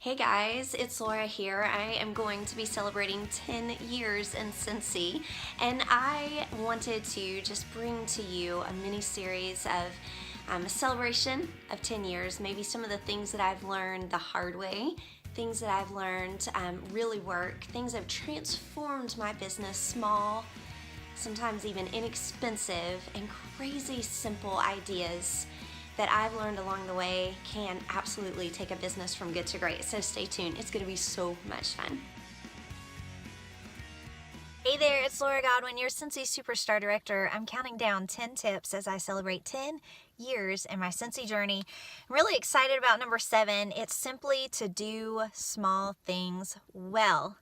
Hey guys, it's Laura here. I am going to be celebrating 10 years in Scentsy, and I wanted to just bring to you a mini series of a celebration of 10 years, maybe some of the things that I've learned the hard way, things that I've learned really work, things that have transformed my business, small, sometimes even inexpensive, and crazy simple ideas that I've learned along the way can absolutely take a business from good to great. So stay tuned. It's going to be so much fun. Hey there, it's Laura Godwin, your Scentsy Superstar Director. I'm counting down 10 tips as I celebrate 10 years in my Scentsy journey. I'm really excited about number 7. It's simply to do small things well.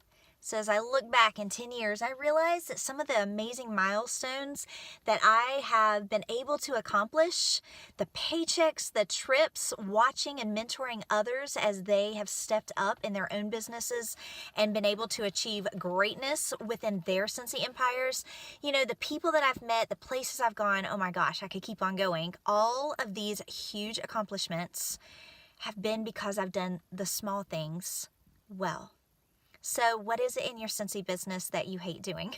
So as I look back in 10 years, I realize that some of the amazing milestones that I have been able to accomplish, the paychecks, the trips, watching and mentoring others as they have stepped up in their own businesses and been able to achieve greatness within their Scentsy empires, the people that I've met, the places I've gone, oh my gosh, I could keep on going. All of these huge accomplishments have been because I've done the small things well. So what is it in your Scentsy business that you hate doing?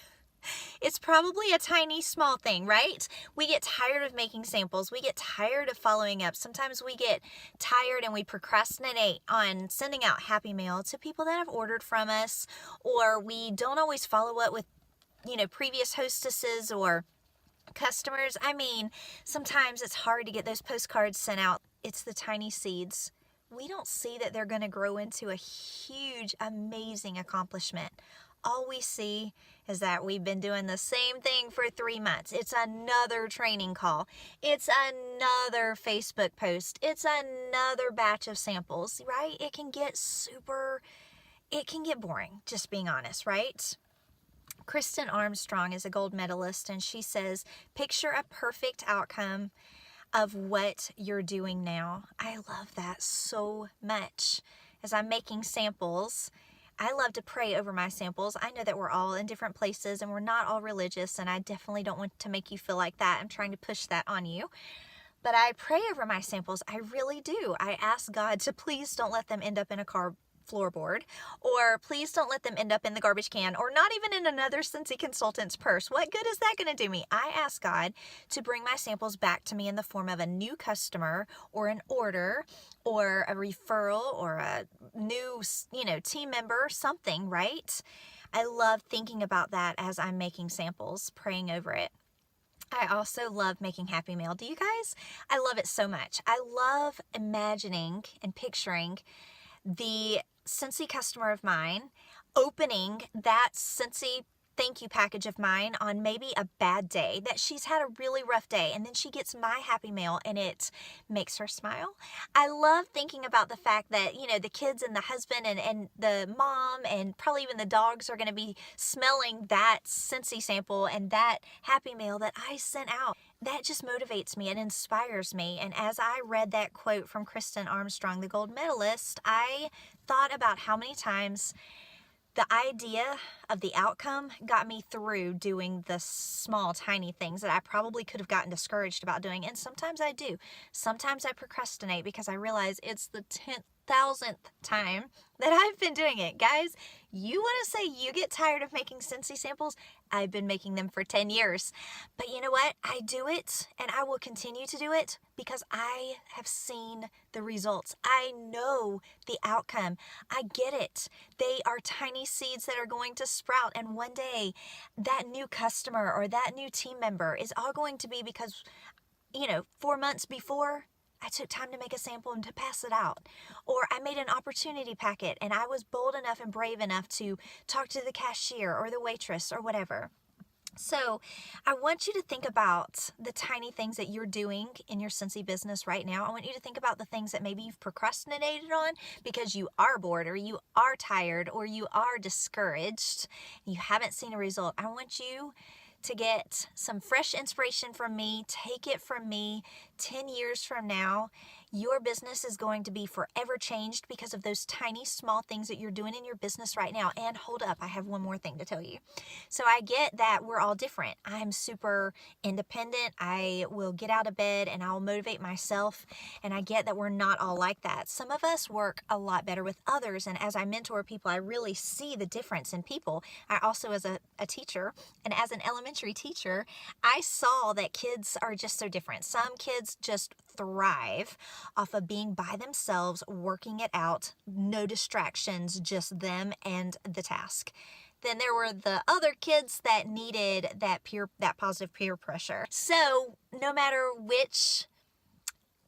It's probably a tiny, small thing, right? We get tired of making samples. We get tired of following up. Sometimes we get tired and we procrastinate on sending out happy mail to people that have ordered from us, or we don't always follow up with, previous hostesses or customers. Sometimes it's hard to get those postcards sent out. It's the tiny seeds. We don't see that they're going to grow into a huge, amazing accomplishment. All we see is that we've been doing the same thing for 3 months. It's another training call. It's another Facebook post. It's another batch of samples, right? It can get boring, just being honest, right? Kristen Armstrong is a gold medalist, and she says, picture a perfect outcome of what you're doing now. I love that so much. As I'm making samples, I love to pray over my samples. I know that we're all in different places and we're not all religious, and I definitely don't want to make you feel like that. I'm trying to push that on you. But I pray over my samples. I really do. I ask God to please don't let them end up in a car floorboard, or please don't let them end up in the garbage can, or not even in another Scentsy consultant's purse. What good is that going to do me? I ask God to bring my samples back to me in the form of a new customer, or an order, or a referral, or a new, team member, something, right? I love thinking about that as I'm making samples, praying over it. I also love making happy mail. Do you guys? I love it so much. I love imagining and picturing the Scentsy customer of mine opening that Scentsy thank you package of mine on maybe a bad day, that she's had a really rough day, and then she gets my happy mail and it makes her smile. I love thinking about the fact that, the kids and the husband and the mom and probably even the dogs are going to be smelling that Scentsy sample and that happy mail that I sent out. That just motivates me and inspires me. And as I read that quote from Kristen Armstrong, the gold medalist, I thought about how many times the idea of the outcome got me through doing the small, tiny things that I probably could have gotten discouraged about doing. And sometimes I do. Sometimes I procrastinate because I realize it's the 10,000th time that I've been doing it. Guys, you want to say you get tired of making Scentsy samples? I've been making them for 10 years. But you know what? I do it, and I will continue to do it because I have seen the results. I know the outcome. I get it. They are tiny seeds that are going to sprout, and one day that new customer or that new team member is all going to be because, 4 months before, I took time to make a sample and to pass it out. Or I made an opportunity packet and I was bold enough and brave enough to talk to the cashier or the waitress or whatever. So I want you to think about the tiny things that you're doing in your Scentsy business right now. I want you to think about the things that maybe you've procrastinated on because you are bored or you are tired or you are discouraged. You haven't seen a result. I want you to get some fresh inspiration from me. Take it from me. 10 years from now, your business is going to be forever changed because of those tiny, small things that you're doing in your business right now. And hold up, I have one more thing to tell you. So I get that we're all different. I'm super independent. I will get out of bed and I'll motivate myself. And I get that we're not all like that. Some of us work a lot better with others. And as I mentor people, I really see the difference in people. I also, as a teacher and as an elementary teacher, I saw that kids are just so different. Some kids just thrive off of being by themselves, working it out, no distractions, just them and the task. Then there were the other kids that needed that positive peer pressure. So no matter which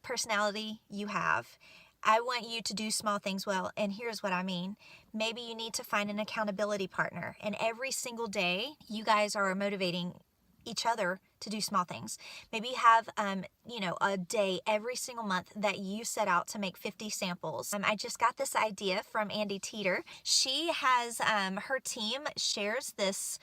personality you have, I want you to do small things well. And here's what I mean. Maybe you need to find an accountability partner. And every single day, you guys are motivating each other to do small things. Maybe have, a day every single month that you set out to make 50 samples. I just got this idea from Andy Teeter. She has, her team shares this,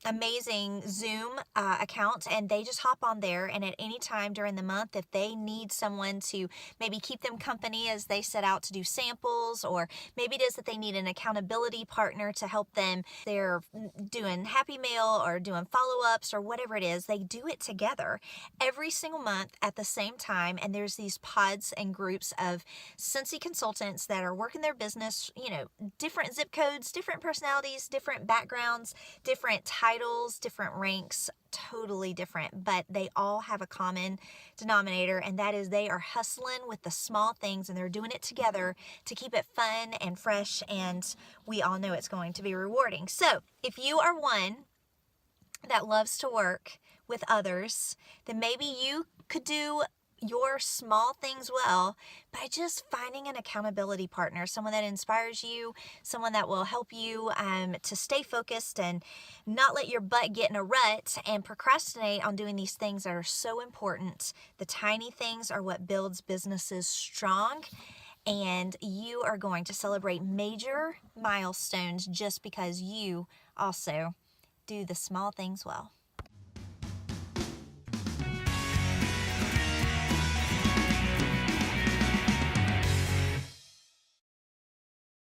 amazing Zoom account, and they just hop on there, and at any time during the month, if they need someone to maybe keep them company as they set out to do samples, or maybe it is that they need an accountability partner to help them, they're doing Happy Mail or doing follow-ups or whatever it is, they do it together every single month at the same time. And there's these pods and groups of Scentsy consultants that are working their business, different zip codes, different personalities, different backgrounds, different titles, different ranks, totally different, but they all have a common denominator, and that is they are hustling with the small things, and they're doing it together to keep it fun and fresh, and we all know it's going to be rewarding. So if you are one that loves to work with others, then maybe you could do your small things well by just finding an accountability partner, someone that inspires you, someone that will help you to stay focused and not let your butt get in a rut and procrastinate on doing these things that are so important. The tiny things are what builds businesses strong, and you are going to celebrate major milestones just because you also do the small things well.